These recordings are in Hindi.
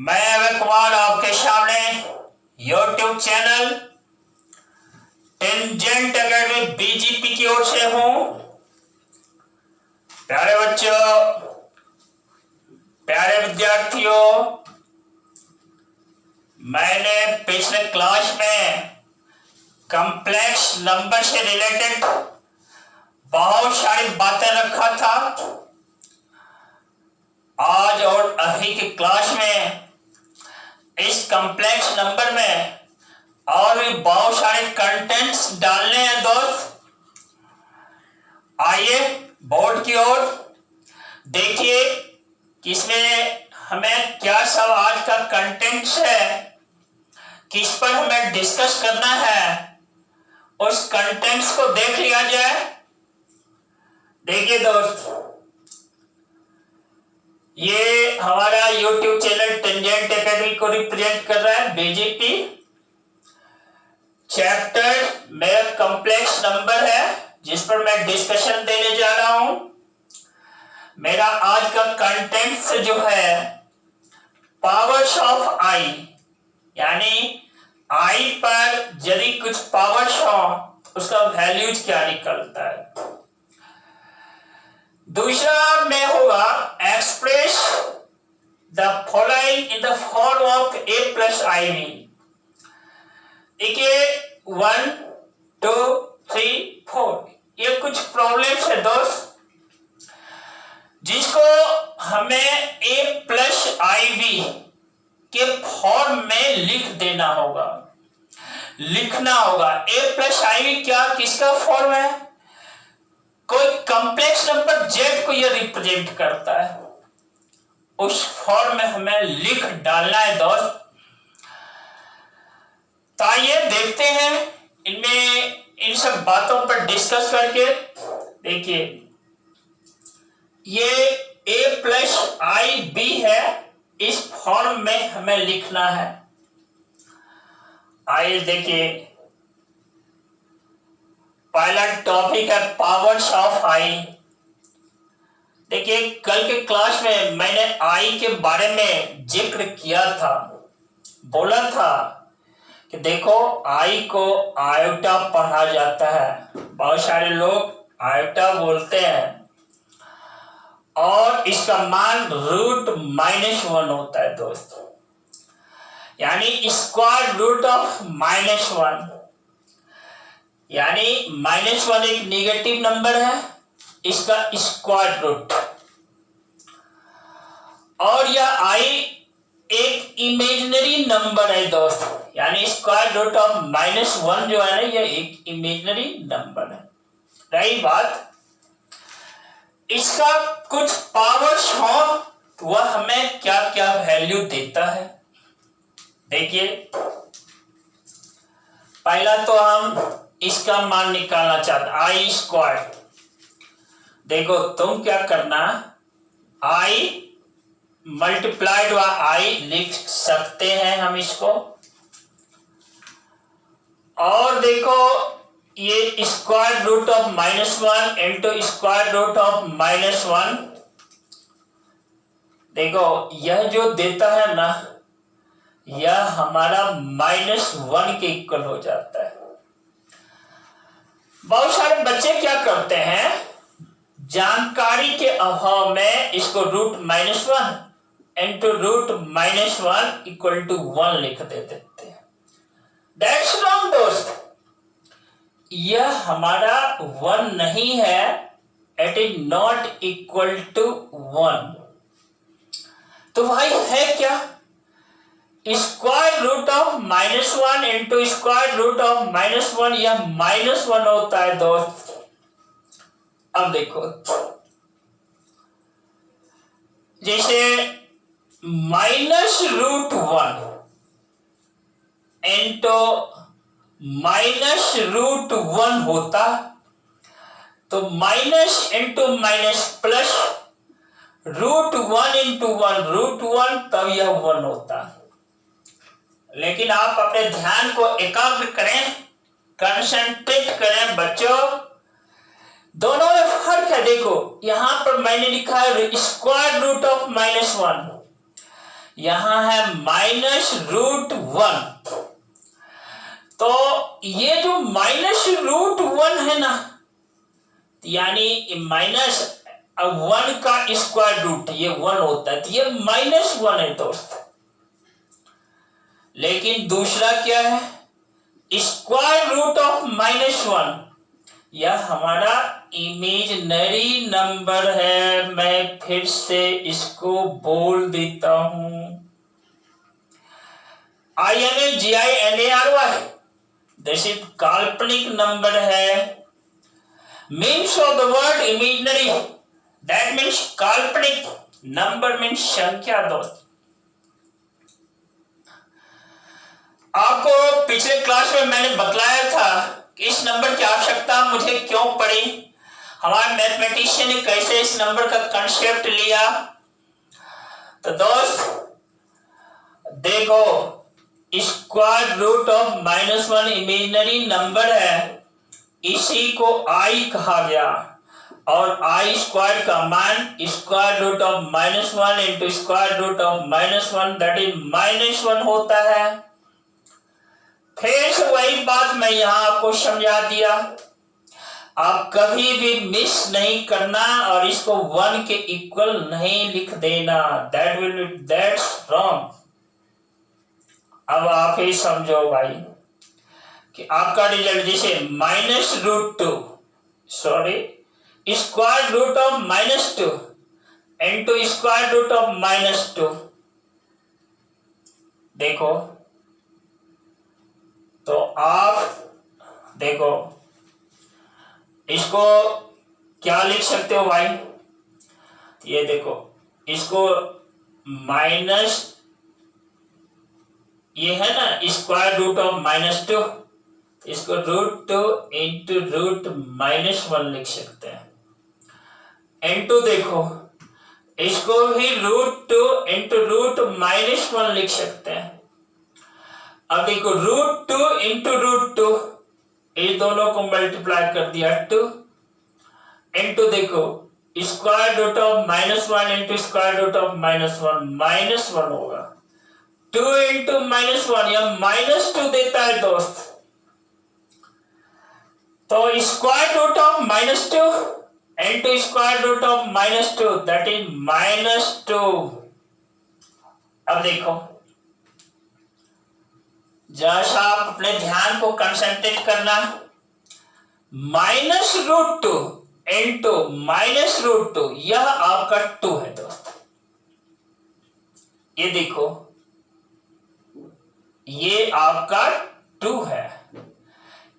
मैं अभय कुमार आपके सामने YouTube channel Tangent Academy BGP की ओर से हूं। प्यारे बच्चों, प्यारे विद्यार्थियों, मैंने पिछले क्लास में कॉम्प्लेक्स नंबर से रिलेटेड बहुत सारी बातें रखा था। आज और अभी की क्लास में इस कॉम्प्लेक्स नंबर में और भी बहुत सारे कंटेंट्स डालने हैं दोस्त। आइए बोर्ड की ओर देखिए कि इसमें हमें क्या सब आज का कंटेंट्स है, किस पर हमें डिस्कस करना है, उस कंटेंट्स को देख लिया जाए। देखिए दोस्त, ये हमारा YouTube चैनल टेंजेंट एकेडमी को रिप्रेजेंट कर रहा है बीजीपी। चैप्टर मेरा कॉम्प्लेक्स नंबर है जिस पर मैं डिस्कशन देने जा रहा हूं। मेरा आज का कंटेंट्स जो है पावर्स ऑफ आई, यानी आई पर यदि कुछ पावर्स हो उसका वैल्यूज क्या निकलता है। दूसरा में होगा express the following in the form of a plus i b. देखिए 1, 2, 3, 4 ये कुछ प्रॉब्लम्स है दोस्त, जिसको हमें a प्लस आई बी के फॉर्म में लिख देना होगा, लिखना होगा। a प्लस आई बी क्या किसका फॉर्म है? कोई कॉम्प्लेक्स नंबर z को यह रिप्रेजेंट करता है, उस फॉर्म में हमें लिख डालना है दोस्त। तो आइए देखते हैं इनमें इन सब बातों पर डिस्कस करके। देखिए ये a प्लस आई बी है, इस फॉर्म में हमें लिखना है। आइए देखिए, पहला टॉपिक है पावर्स ऑफ आई। देखिए कल के क्लास में मैंने आई के बारे में जिक्र किया था, बोला था कि देखो आई को आयोटा पढ़ा जाता है, बहुत सारे लोग आयोटा बोलते हैं, और इसका मान √-1 होता है दोस्तों, यानी स्क्वायर रूट ऑफ -1, यानी -1 एक नेगेटिव नंबर है, इसका स्क्वायर रूट। और यह आई एक इमेजिनरी नंबर है दोस्त, यानी स्क्वायर रूट ऑफ -1 जो है ना, यह एक इमेजिनरी नंबर है। रही बात इसका कुछ पावर्स हो तो वह हमें क्या क्या वैल्यू देता है। देखिए पहला तो हम इसका मान निकालना चाहते आई स्क्वायर। देखो तुम क्या करना, आई मल्टीप्लाइड बाय आई लिख सकते हैं हम इसको। और देखो ये square root of -1 into square root of -1, देखो यह जो देता है ना, यह हमारा -1 के इक्वल हो जाता है। बहुत सारे बच्चे क्या करते हैं, जानकारी के अभाव में इसको √-1 इंटू √-1 इक्वल टू 1 लिख देते हैं। दैट्स रॉन्ग दोस्त, यह हमारा 1 नहीं है, it is not equal to 1। तो भाई है क्या, square root of -1 into square root of -1, यह -1 होता है दोस्त। अब देखो जैसे -√1 इंटू -√1 होता, तो minus into minus plus √1 into 1 √1, तब यह 1 होता। लेकिन आप अपने ध्यान को एकाग्र करें, कंसंट्रेट करें बच्चों, दोनों में फर्क है। देखो यहां पर मैंने लिखा है स्क्वायर रूट ऑफ -1, यहां है -√1। तो ये जो -√1 है ना, यानी -1 का स्क्वायर रूट ये 1 होता है, तो ये -1 है दोस्त। लेकिन दूसरा क्या है, स्क्वायर रूट ऑफ -1, यह हमारा इमेजिनरी नंबर है। मैं फिर से इसको बोल देता हूं, IMAGINARY, दिस इज काल्पनिक नंबर है। Means of the word imaginary, that means काल्पनिक नंबर मीन्स संख्या दोस्त। आपको पिछले क्लास में मैंने बतलाया था कि इस नंबर की आवश्यकता मुझे क्यों पड़ी, हमारे मैथमेटिशियन ने कैसे इस नंबर का कंसेप्ट लिया। तो दोस्त देखो, square root of -1 imaginary number है, इसी को आई कहा गया। और आई स्क्वायर का मान square root of -1 into square root of -1 that is -1 होता है। फिर से वही बात मैं यहां आपको समझा दिया, आप कभी भी मिस नहीं करना और इसको 1 के इक्वल नहीं लिख देना, दैट्स रॉन्ग। अब आप ही समझो भाई कि आपका रिजल्ट जैसे -√2 square root of -2 into square root of -2, देखो तो आप देखो इसको क्या लिख सकते हो भाई, ये देखो इसको माइनस, ये है ना स्क्वायर रूट ऑफ -2, इसको √2 इंटू √-1 लिख सकते हैं। इंटू देखो इसको भी √2 इंटू √-1 लिख सकते हैं। अब देखो √2 इंटू √2, इस दोनों को मल्टीप्लाई कर दिया 2, इंटू देखो square root of -1 into square root of -1 होगा। 2 इंटू -1 या -2 देता है दोस्त। तो square root of -2 into square root of -2 that is -2। अब देखो जैसा आप अपने ध्यान को कंसंट्रेट करना, -√2 इंटू -√2 यह आपका 2 है दोस्त। ये देखो ये आपका 2 है,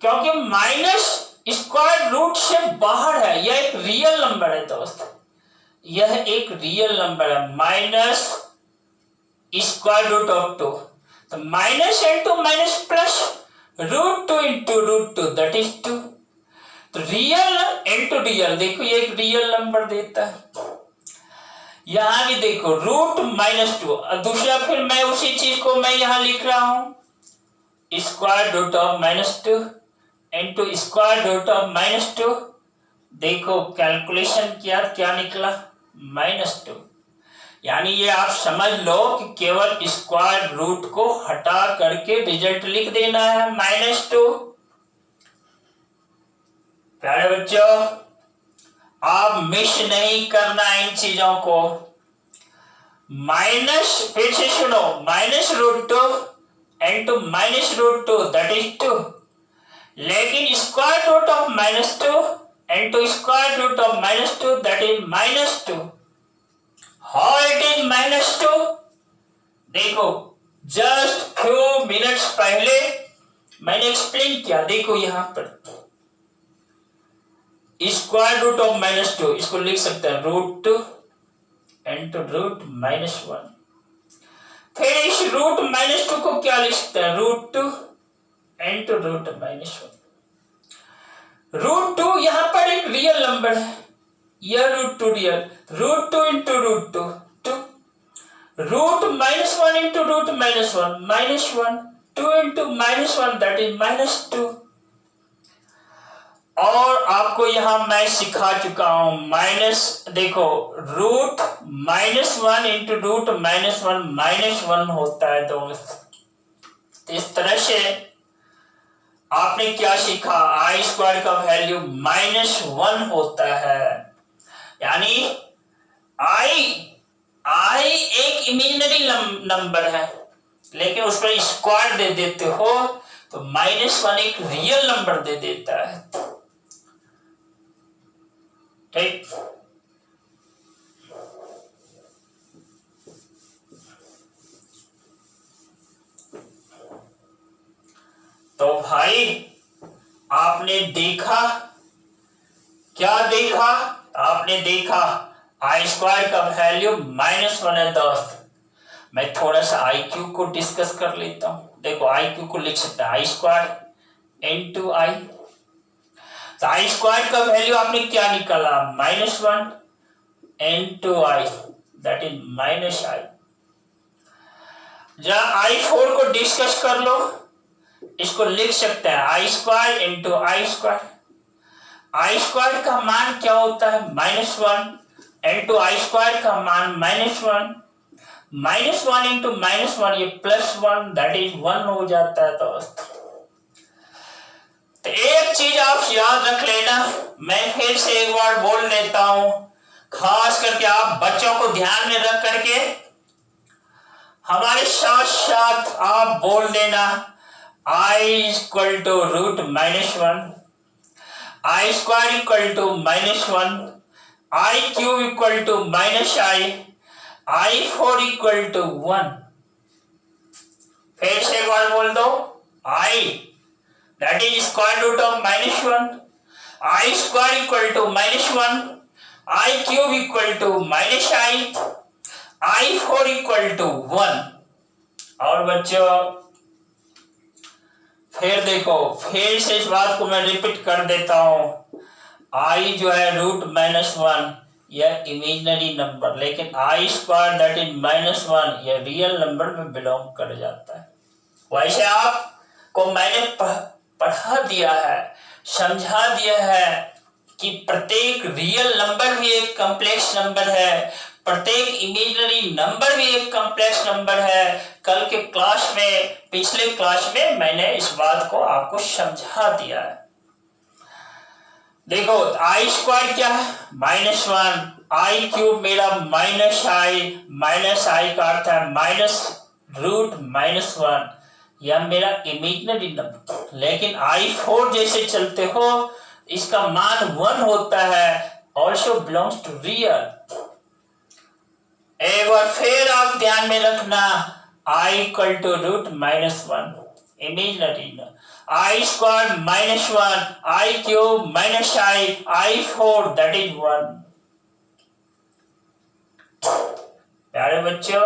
क्योंकि माइनस स्क्वायर रूट से बाहर है, यह एक रियल नंबर है दोस्त, यह एक रियल नंबर है। माइनस स्क्वायर रूट ऑफ 2, तो minus into minus plus √2 into √2 that is 2। तो रियल इंटू रियल, देखो ये एक रियल नंबर देता है। यहां भी देखो √-2, दूसरा फिर मैं उसी चीज को मैं यहां लिख रहा हूं square root of -2 into square root of -2। देखो कैलकुलेशन किया, क्या निकला -2। यानी ये आप समझ लो कि केवल स्क्वायर रूट को हटा करके रिजल्ट लिख देना है -2। प्यारे बच्चों आप मिस नहीं करना इन चीजों को। फिर से सुनो, -√2 इंटू -√2 दैट इज 2, लेकिन square root of -2 into square root of -2 that is -2। How it is -2? देखो जस्ट फ्यू मिनट्स पहले मैंने एक्सप्लेन किया। देखो यहां पर स्क्वायर रूट ऑफ -2 इसको लिख सकते हैं √2 इंटू √-1। फिर इस √-2 को क्या लिख सकते हैं √2 इंटू √-1। √2 यहां पर एक रियल नंबर है, यह √2 real, √2 into √2 2, √-1 into √-1 -1, 2 into -1 that is -2। और आपको यहां मैं सिखा चुका हूं माइनस, देखो रूट -1 इंटू रूट -1 -1 होता है दोस्त। इस तरह से आपने क्या सीखा, आई स्क्वायर का वैल्यू -1 होता है, यानी आई एक इमेजिनरी नंबर है, लेकिन उस पर स्क्वायर दे देते हो तो -1 एक रियल नंबर दे देता है। ठीक, तो भाई आपने देखा, क्या देखा, आपने देखा आई स्क्वायर का वैल्यू -1 है दोस्त। मैं थोड़ा सा आई क्यू को डिस्कस कर लेता हूं। देखो आई क्यू को लिख सकते हैं आई स्क्वायर इंटू आई, तो आई स्क्वायर का वैल्यू आपने क्या निकाला, -1 into I, that is -i। जरा i4 को डिस्कस कर लो, इसको लिख सकते हैं आई स्क्वायर इंटू आई स्क्वायर। आई स्क्वायर का मान क्या होता है, -1 इंटू आई स्क्वायर का मान -1, -1 इंटू -1 ये +1, दैट इज 1 हो जाता है दोस्त। तो एक चीज आप याद रख लेना, मैं फिर से एक बार बोल देता हूं, खास करके आप बच्चों को ध्यान में रख करके हमारे साथ साथ आप बोल देना i equal to root -1, i square equal to -1, i cube equal to -i, i4 equal to 1। फिर से एक बार बोल दो, i that is square root of -1, i square equal to -1, i cube equal to -i, i4 equal to 1। और बच्चों फिर देखो, फिर से इस बात को मैं रिपीट कर देता हूं, आई जो है रूट -1 यह इमेजिनरी नंबर, लेकिन आई स्क्वायर दैट इज -1 यह रियल नंबर में बिलोंग कर जाता है। वैसे आपको मैंने पढ़ा दिया है, समझा दिया है कि प्रत्येक रियल नंबर भी एक कॉम्प्लेक्स नंबर है, प्रत्येक इमेजिनरी नंबर भी एक कॉम्प्लेक्स नंबर है। कल के क्लास में, पिछले क्लास में मैंने इस बात को आपको समझा दिया है। देखो आई स्क्वायर क्या है, -1, आई क्यूब मेरा -i का अर्थ है -√-1, यह मेरा इमेजिनरी नंबर, लेकिन i4 जैसे चलते हो इसका मान 1 होता है, ऑल्सो बिलोंग्स टू रियल। एक बार फिर आप ध्यान में रखना, i equal to √-1 imaginary, i square -1, i cube -i, i4 that is 1। प्यारे बच्चों,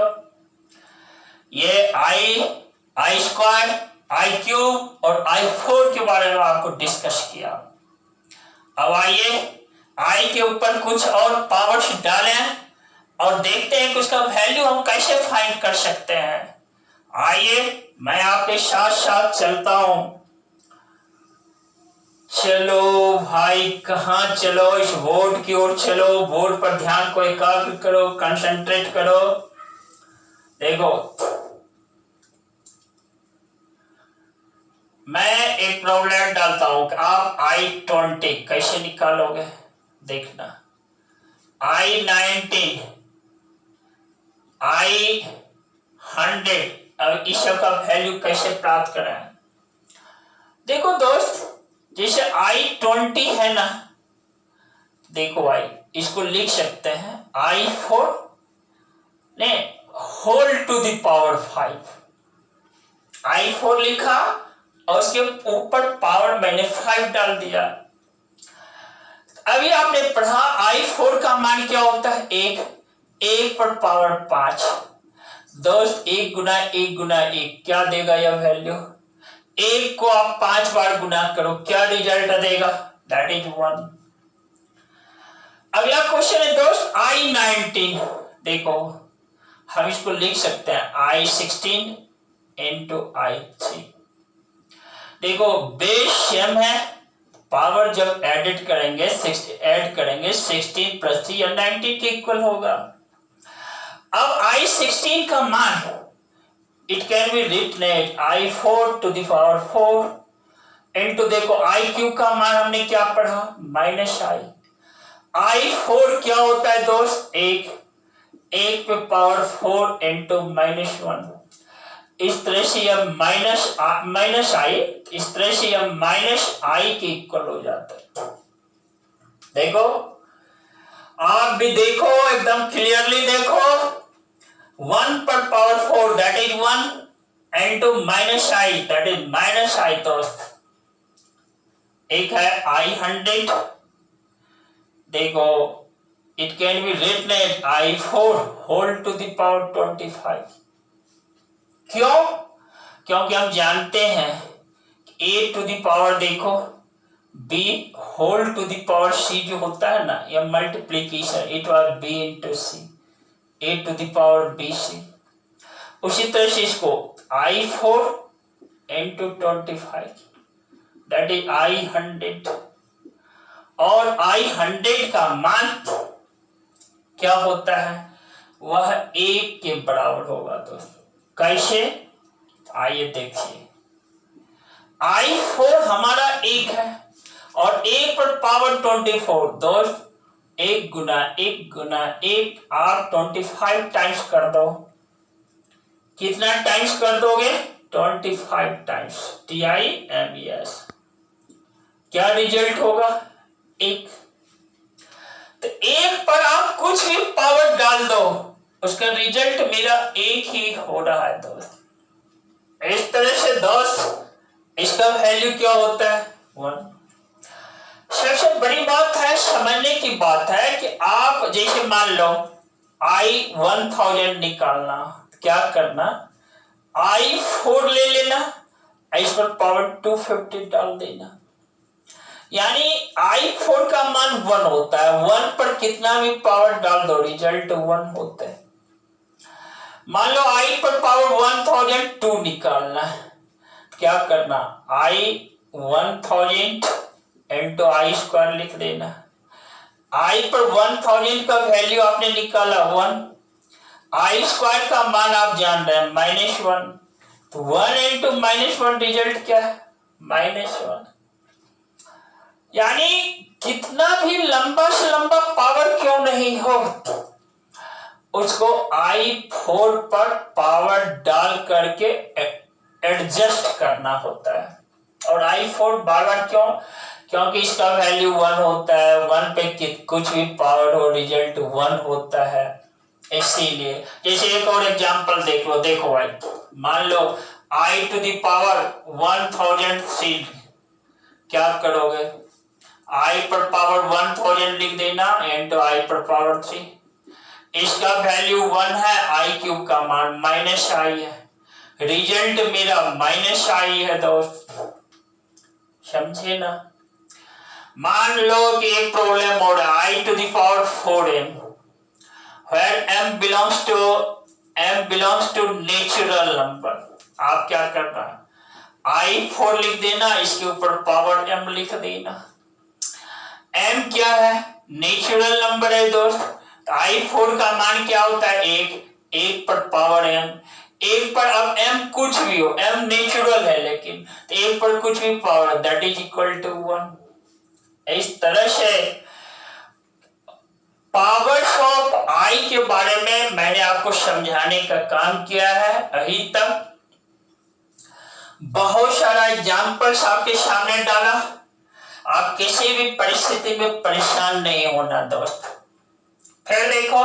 ये आई स्क्वायर, आई क्यूब और i4 के बारे में आपको डिस्कस किया। अब आइए आई के ऊपर कुछ और पावर्स डालें और देखते हैं कि उसका वैल्यू हम कैसे फाइंड कर सकते हैं। आइए मैं आपके साथ साथ चलता हूं। चलो भाई, कहां चलो, इस बोर्ड की ओर चलो, बोर्ड पर ध्यान को एकाग्र करो, कंसंट्रेट करो। देखो मैं एक प्रॉब्लम डालता हूं कि आप I20 कैसे निकालोगे, देखना। I90, I100, अब इस सब का वैल्यू कैसे प्राप्त करें। देखो दोस्त, जैसे I20 है ना, देखो भाई इसको लिख सकते हैं I4 ने whole to the power 5। I4 लिखा और उसके ऊपर पावर मैंने 5 डाल दिया। अभी आपने पढ़ा I4 का मान क्या होता है, 1 पर पावर 5। दोस्त 1 गुना 1 गुना 1 क्या देगा यह वैल्यू, 1 को आप 5 बार गुना करो, क्या रिजल्ट देगा, दैट इज 1। अगला क्वेश्चन है दोस्त I19। देखो हम इसको लिख सकते हैं I16 इंटू I3। देखो बेस सेम है, पावर जब एडिट करेंगे 16 प्लस 3 या 19 के इक्वल होगा। अब I16 का मान it can be written as I4 to the power 4 into, देखो I3 का मान हमने क्या पढ़ा, माइनस I4 क्या होता है दोस्त, एक पे पावर 4 इंटू -1। इस तरह से यह माइनस आई, इस तरह से यह -i के इक्वल हो जाता है। देखो, आप भी देखो, एकदम क्लियरली देखो, 1 पर power 4 that is 1 into -i that is -i दोस्त। एक है I100, देखो it can be written as I4 whole to the power 25। क्यों? क्योंकि हम जानते हैं a टू द पावर, देखो b whole to the power c जो होता है ना, यह multiplication, it was b into c, a to the power bc। उसी तरह से इसको I4 into 25 that is I100, और I100 का मान क्या होता है, वह 1 के बराबर होगा दोस्तों। कैसे, आइए देखिए, I4 हमारा 1 है और 1 पर पावर 24 दोस्त, 1 गुना 1 आप 25 टाइम्स कर दो। कितना टाइम्स कर दोगे, 25 टाइम्स, TIMES। क्या रिजल्ट होगा, 1। तो 1 पर आप कुछ भी पावर डाल दो, उसका रिजल्ट मेरा 1 ही हो रहा है दोस्त। इस तरह से दोस्त इसका वैल्यू क्या होता है, 1। सबसे बड़ी बात है, समझने की बात है कि आप जैसे मान लो I1000 निकालना, क्या करना, I4 ले लेना, इस पर पावर 250 डाल देना, यानी I4 का मान 1 होता है। 1 पर कितना भी पावर डाल दो, रिजल्ट 1 होता है। मान लो I पर पावर 1002 निकालना है, क्या करना, I1000 इंटू I² लिख देना। I पर 1000 का वैल्यू आपने निकाला 1, I² का मान आप जान रहे हैं -1, तो 1 इंटू -1 रिजल्ट क्या है, -1। यानी कितना भी लंबा से लंबा पावर क्यों नहीं हो, उसको I4 पर पावर डाल करके एडजस्ट करना होता है। और I4 बार बार क्यों, क्योंकि इसका वैल्यू 1 होता है, 1 पे कुछ भी पावर हो रिजल्ट 1 होता है, इसीलिए। जैसे एक और एग्जांपल देख लो, देखो भाई, मान लो I टू द पावर 1000 क्या करोगे, I पर पावर 1000 लिख देना इंटू I पर पावर 3, इसका वैल्यू 1 है, I³ का मान -i है, रिजल्ट मेरा -i है दोस्त, समझे ना। मान लो कि एक प्रॉब्लम हो रहा है I to the power 4m where m belongs to natural number. आप क्या करना है, I4 लिख देना, इसके ऊपर पावर m लिख देना। m क्या है, नेचुरल नंबर है दोस्त। I4 का मान क्या होता है, 1 पर पावर m, 1 पर अब m कुछ भी हो, m नेचुरल है लेकिन, तो 1 पर कुछ भी power that is equal to 1। इस तरह से पावर्स ऑफ I के बारे में मैंने आपको समझाने का काम किया है। अभी तक बहुत सारा एग्जाम्पल्स आपके सामने डाला, आप किसी भी परिस्थिति में परेशान नहीं होना दोस्त। फिर देखो,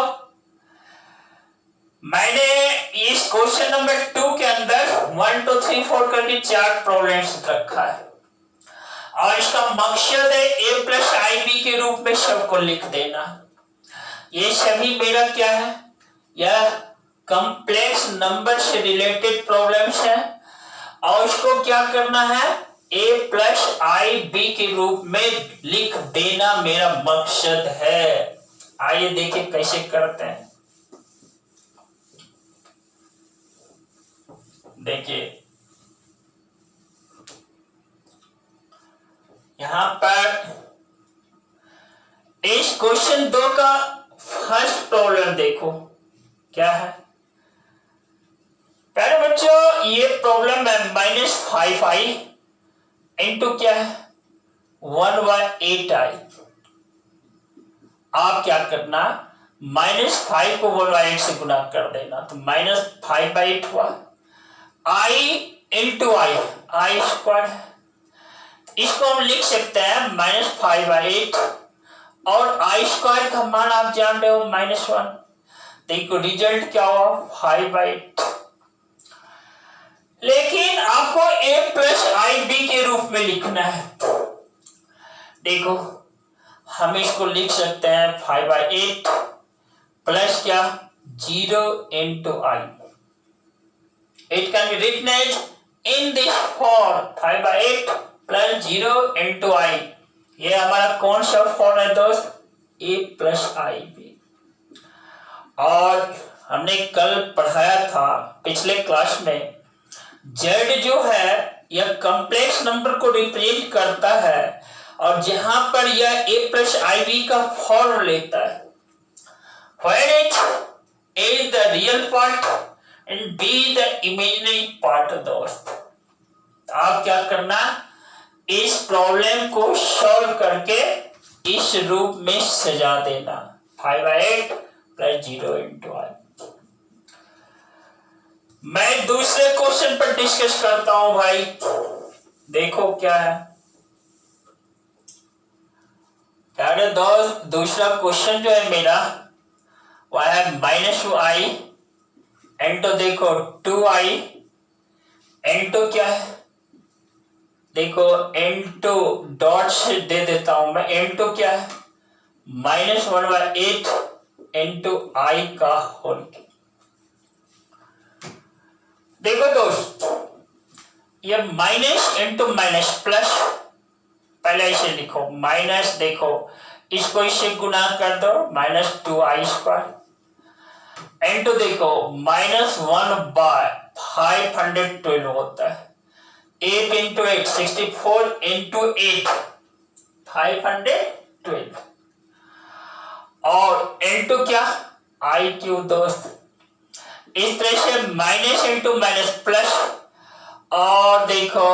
मैंने इस क्वेश्चन नंबर 2 के अंदर 1 2 3 4 करके 4 प्रॉब्लम्स रखा है, और इसका मकसद है a+ib के रूप में सबको लिख देना। ये सभी मेरा क्या है, यह कॉम्प्लेक्स नंबर से रिलेटेड प्रॉब्लम्स है, और इसको क्या करना है, a+ib के रूप में लिख देना मेरा मकसद है। आइए देखिए कैसे करते हैं। देखिए यहां पर देखो क्या है। पहले बच्चों ये प्रॉब्लम है -5i इंटू क्या है 1/8i। आप क्या करना, -5 को 1/8 से गुना कर देना, तो -5/8 हुआ। i इंटू आई स्क्वायर, इसको हम लिख सकते हैं -5/8 और आई स्क्वायर का मान आप जान रहे हो -1। देखो रिजल्ट क्या हुआ 5/8। लेकिन आपको a प्लस आई बी के रूप में लिखना है। देखो हम इसको लिख सकते हैं 5/8 प्लस क्या 0 into I। It can be written as in this form 5/8 plus 0 into I। ये हमारा कौन सा फॉर्म है दोस्त, a प्लस आई बी। और हमने कल पढ़ाया था पिछले क्लास में, z जो है यह कॉम्प्लेक्स नंबर को रिप्रेजेंट करता है और जहां पर यह a प्लस आई बी का फॉर्म लेता है, where it is the real part and b the imaginary part दोस्त। आप क्या करना, इस प्रॉब्लम को सॉल्व करके इस रूप में सजा देना 5/8 प्लस 0 into I। मैं दूसरे क्वेश्चन पर डिस्कस करता हूं भाई। देखो क्या है प्यारे दोस्त, दूसरा क्वेश्चन जो है मेरा वह है -2i इंटू देखो 2i इंटू क्या है, देखो इंटू डॉट से दे देता हूं मैं, इंटू क्या है -1/8 इंटू आई का होल। देखो दोस्त ये माइनस इंटू माइनस प्लस, पहले इसे लिखो माइनस, देखो इसको इससे गुना कर दो -2i स्क्वायर इंटू देखो -1/512 होता है, 8 इंटू 8 64 इंटू 8 512 और इंटू क्या आई क्यूब दोस्त। इस तरह से माइनस इंटू माइनस प्लस और देखो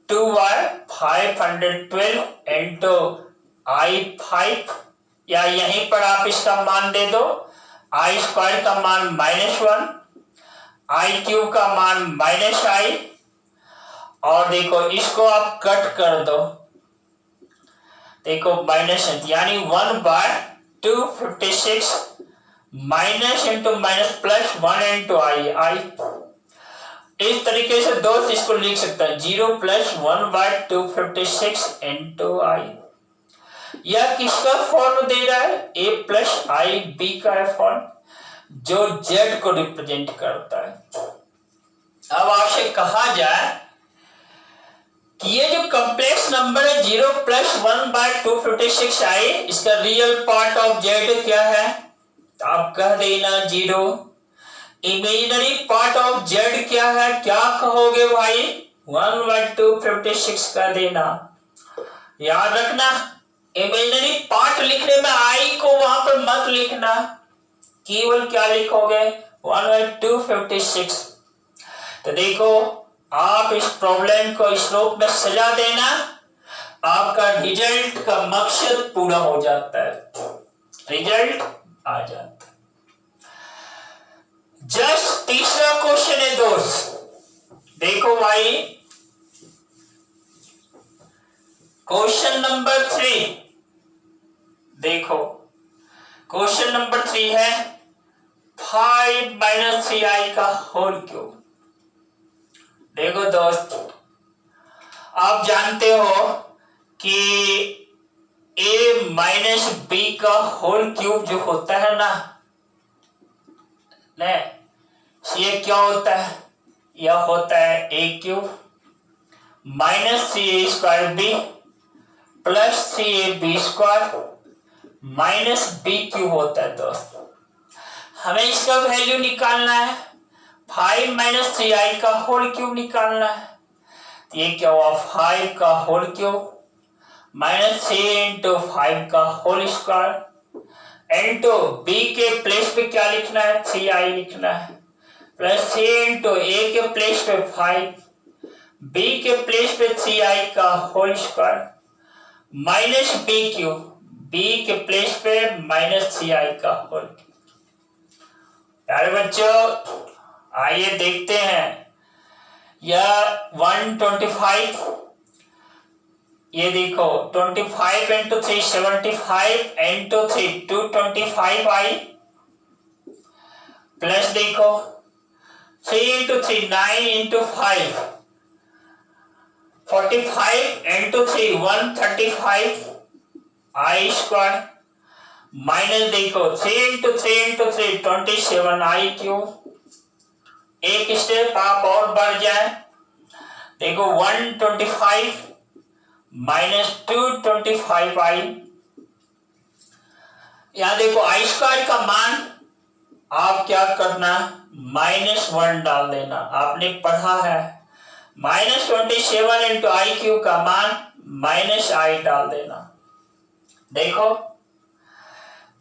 2/512 इंटू i5, या यहीं पर आप इसका मान दे दो, आई स्क्वायर का मान -1, आई क्यूब का मान -i और देखो इसको आप कट कर दो, देखो माइनस यानी 1/256 minus into minus plus 1 into i. इस तरीके से दोस्त इसको लिख सकता है 0 + 1/256 इंटू आई। यह किसका फॉर्म दे रहा है, a प्लस आई बी का फॉर्म जो z को रिप्रेजेंट करता है। अब आपसे कहा जाए कि ये जो कॉम्प्लेक्स नंबर है 0 + 1/256i, इसका रियल पार्ट ऑफ z क्या है, आप कह देना 0। इमेजिनरी पार्ट ऑफ z क्या है, क्या कहोगे भाई 1/256 कह देना। याद रखना इमेजिनरी पार्ट लिखने में i को वहां पर मत लिखना, केवल क्या लिखोगे 1/256। तो देखो आप इस प्रॉब्लम को इस रूप में सजा देना, आपका रिजल्ट का मकसद पूरा हो जाता है, रिजल्ट आ जाता है। जस्ट तीसरा क्वेश्चन है दोस्त, देखो भाई क्वेश्चन नंबर 3, देखो क्वेश्चन नंबर 3 है 5 - 3i का होल क्यूब। देखो दोस्त आप जानते हो कि a माइनस b का होल क्यूब जो होता है ना, ये क्या होता है, यह होता है a cube minus 3a² b plus 3ab² minus b cube होता है दोस्त। हमें इसका वैल्यू निकालना है, 5 - 3i का होल क्यूब निकालना है। तो ये क्या हुआ 5 का होल क्यूब -3 × 5 का होल स्क्वायर इंटू बी के प्लेस पे क्या लिखना है, 3i लिखना है, प्लस 3 इंटू ए के प्लेस पे 5, बी के प्लेस पे 3i का whole square, minus b q, b के प्लेस पे माइनस 3i का होल। प्यारे बच्चों आइए देखते हैं, यह 125, ये देखो 25 इंटू 3 75 इंटू 3 225i, प्लस देखो 3 इंटू 3 9 इंटू 5 45 इंटू 3 135 आई स्क्वायर, माइनस देखो 3 इंटू 3 इंटू 3 27 आई क्यूब। एक स्टेप आप और बढ़ जाए, देखो 125 माइनस 225i, यहां देखो आई स्क्वायर का मान आप क्या करना, -1 डाल देना, आपने पढ़ा है -27 इंटू आई क्यूब का मान -i डाल देना। देखो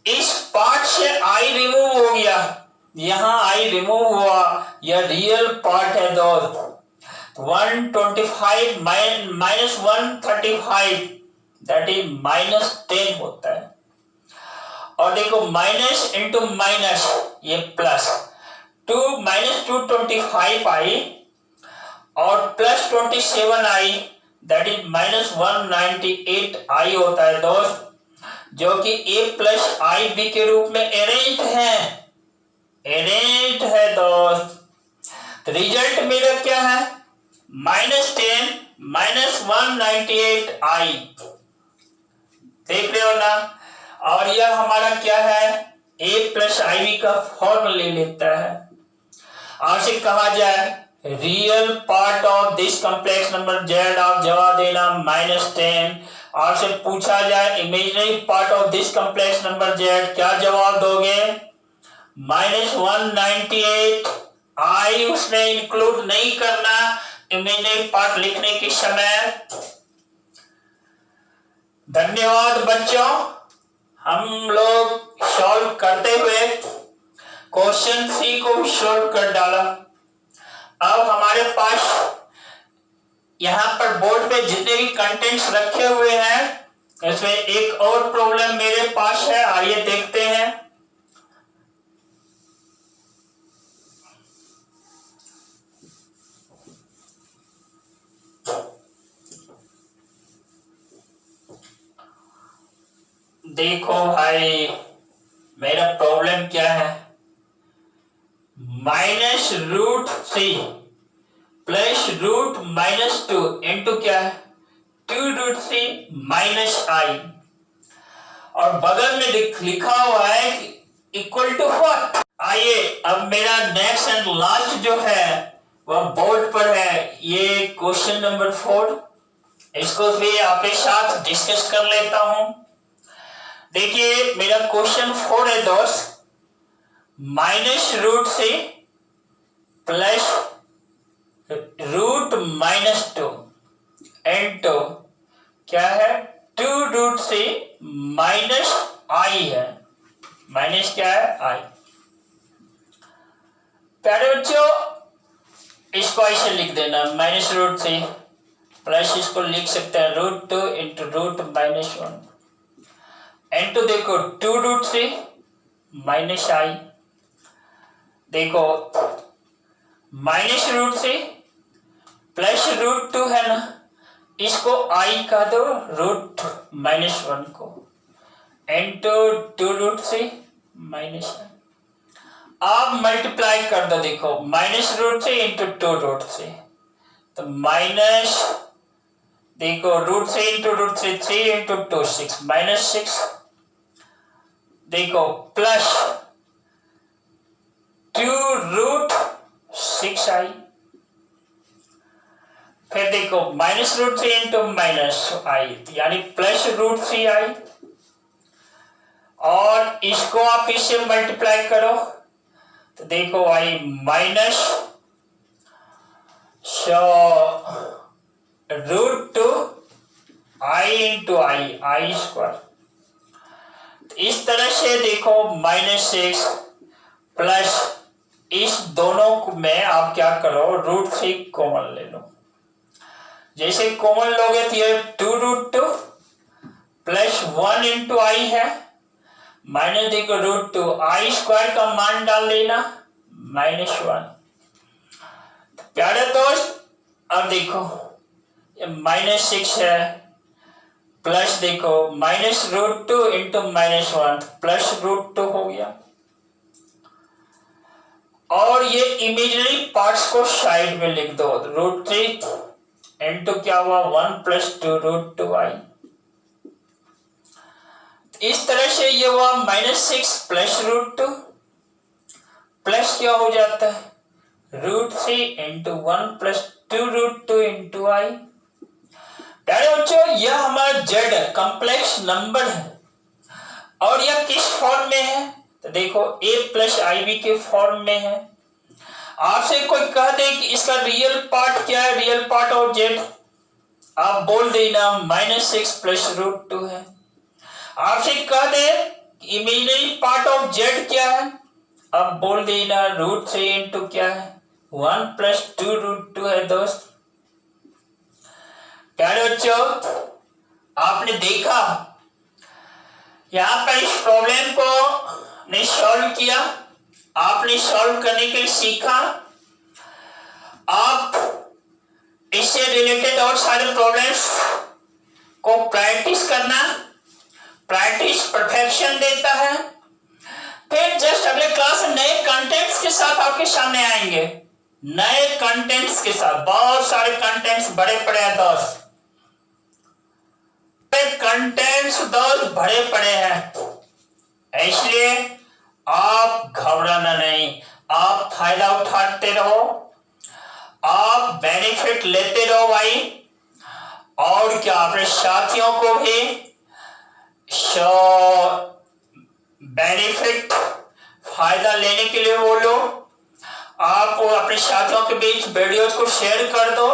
इस पार्ट से i रिमूव हो गया, यहां i रिमूव हुआ, यह रियल पार्ट है दोस्त। 125 माइनस 135 दैट इज -10 होता है, और देखो माइनस इंटू माइनस ये प्लस 2 माइनस 225i और plus 27i that is -198i होता है दोस्त, जो कि a प्लस आई बी के रूप में अरेंज्ड है दोस्त। रिजल्ट मेरा क्या है, -10 -198i, देख रहे हो ना। और यह हमारा क्या है, a प्लस आई बी का फॉर्म ले लेता है, और से कहा जाए real part of this complex number z, आप जवाब देना -10, और से पूछा जाए imaginary part of this complex number z, क्या जवाब दोगे, -198, आई उसमें इंक्लूड नहीं करना इमेजिनरी पार्ट लिखने के समय। धन्यवाद बच्चों, हम लोग सॉल्व करते हुए क्वेश्चन सी को भी सॉल्व कर डाला। अब हमारे पास यहाँ पर बोर्ड पे जितने भी कंटेंट्स रखे हुए हैं, इसमें एक और प्रॉब्लम मेरे पास है, आइए देखते हैं। देखो भाई मेरा प्रॉब्लम क्या है, -√3 प्लस √-2 इंटू क्या है 2√3 -i, और बगल में लिखा हुआ है इक्वल टू व्हाट। आइए अब मेरा नेक्स्ट एंड लास्ट जो है वह बोर्ड पर है, ये क्वेश्चन नंबर 4, इसको भी आपके साथ डिस्कस कर लेता हूं। देखिए मेरा क्वेश्चन 4 है दोस्त, -√3 प्लस √-2 इंटू क्या है 2√3 -i है, माइनस क्या है i। प्यारे बच्चों इसको ऐसे लिख देना, -√3 प्लस इसको लिख सकते हैं √2 इंटू √-1 इंटू देखो 2√3 -i, देखो -√3 प्लस √2 है ना, इसको i का दो √-1 को इंटू 2√3 -i, आप मल्टीप्लाई कर दो, देखो -√3 इंटू 2√3 तो माइनस, देखो √3 इंटू √3 3 इंटू 2 6 -6, देखो प्लस 2√6i, फिर देखो -√3 इंटू -i यानी प्लस √3i, और इसको आप इससे मल्टीप्लाई करो तो देखो i minus √2 i into i square, इस तरह से देखो -6 प्लस इस दोनों में आप क्या करो, √3 कॉमन ले लो। जैसे कॉमन लोगे तो ये 2√2 प्लस 1 इंटू आई है, माइनस देखो √2, आई स्क्वायर का मान डाल देना -1। प्यारे दोस्त अब देखो ये -6 है, प्लस देखो -√2 इंटू -1 प्लस √2 हो गया। और ये इमेजिनरी पार्ट्स को साइड में लिख दो, √3 इंटू क्या हुआ 1 प्लस 2√2i। इस तरह से ये हुआ -6 प्लस √2 प्लस क्या हो जाता है √3 इंटू 1 प्लस 2√2 इंटू आई। प्यारे बच्चों यह हमारा जेड कॉम्प्लेक्स नंबर है और यह किस फॉर्म में है, तो देखो a प्लस IB के फॉर्म में है। आपसे कोई कह दे कि इसका रियल पार्ट क्या है, रियल पार्ट ऑफ जेड, आप बोल देना -6 प्लस √2 है। आपसे कह दे कि इमेजिनरी पार्ट ऑफ जेड क्या है, अब बोल देना √3 इंटू क्या है 1 प्लस 2√2 है। दोस्त प्यारे बच्चों आपने देखा यहां पर इस प्रॉब्लम को ने सॉल्व किया, आपने सॉल्व करने के लिए सीखा। आप इससे रिलेटेड और सारे प्रॉब्लम्स को प्रैक्टिस करना, प्रैक्टिस परफेक्शन देता है। फिर जस्ट अगले क्लास में नए कंटेंट्स के साथ आपके सामने आएंगे, नए कंटेंट्स के साथ। बहुत सारे कंटेंट्स बड़े पड़े हैं दोस्त, कंटेंट्स दोस्त भरे पड़े हैं, इसलिए आप घबराना नहीं, आप फायदा उठाते रहो, आप बेनिफिट लेते रहो भाई। और क्या अपने साथियों को भी बेनिफिट फायदा लेने के लिए बोलो। आप अपने साथियों के बीच वीडियोस को शेयर कर दो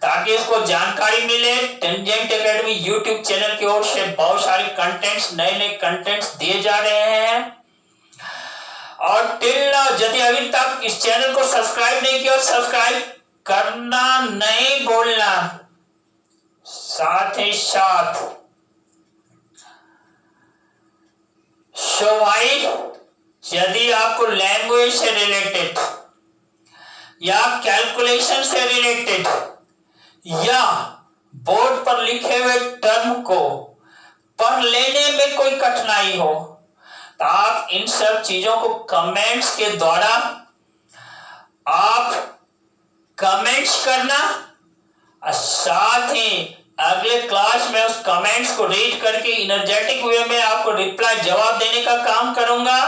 ताकि इसको जानकारी मिले। टेंजेंट एकेडमी यूट्यूब चैनल की ओर से बहुत सारे कंटेंट्स, नए नए कंटेंट्स दिए जा रहे हैं। और यदि अभी तक इस चैनल को सब्सक्राइब नहीं किया, सब्सक्राइब करना नहीं भूलना। साथ ही साथ भाई यदि आपको लैंग्वेज से रिलेटेड या कैलकुलेशन से रिलेटेड या बोर्ड पर लिखे हुए टर्म को पढ़ लेने में कोई कठिनाई हो तो आप इन सब चीजों को कमेंट्स के द्वारा आप कमेंट्स करना, और साथ ही अगले क्लास में उस कमेंट्स को रीड करके एनर्जेटिक वे में आपको रिप्लाई जवाब देने का काम करूंगा।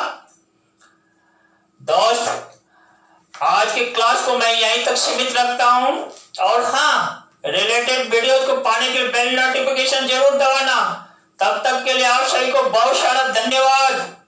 दोस्त आज के क्लास को मैं यहीं तक सीमित रखता हूं, और हाँ रिलेटेड वीडियोस को पाने के लिए बेल नोटिफिकेशन जरूर दबाना। तब तक के लिए आप सभी को बहुत सारा धन्यवाद।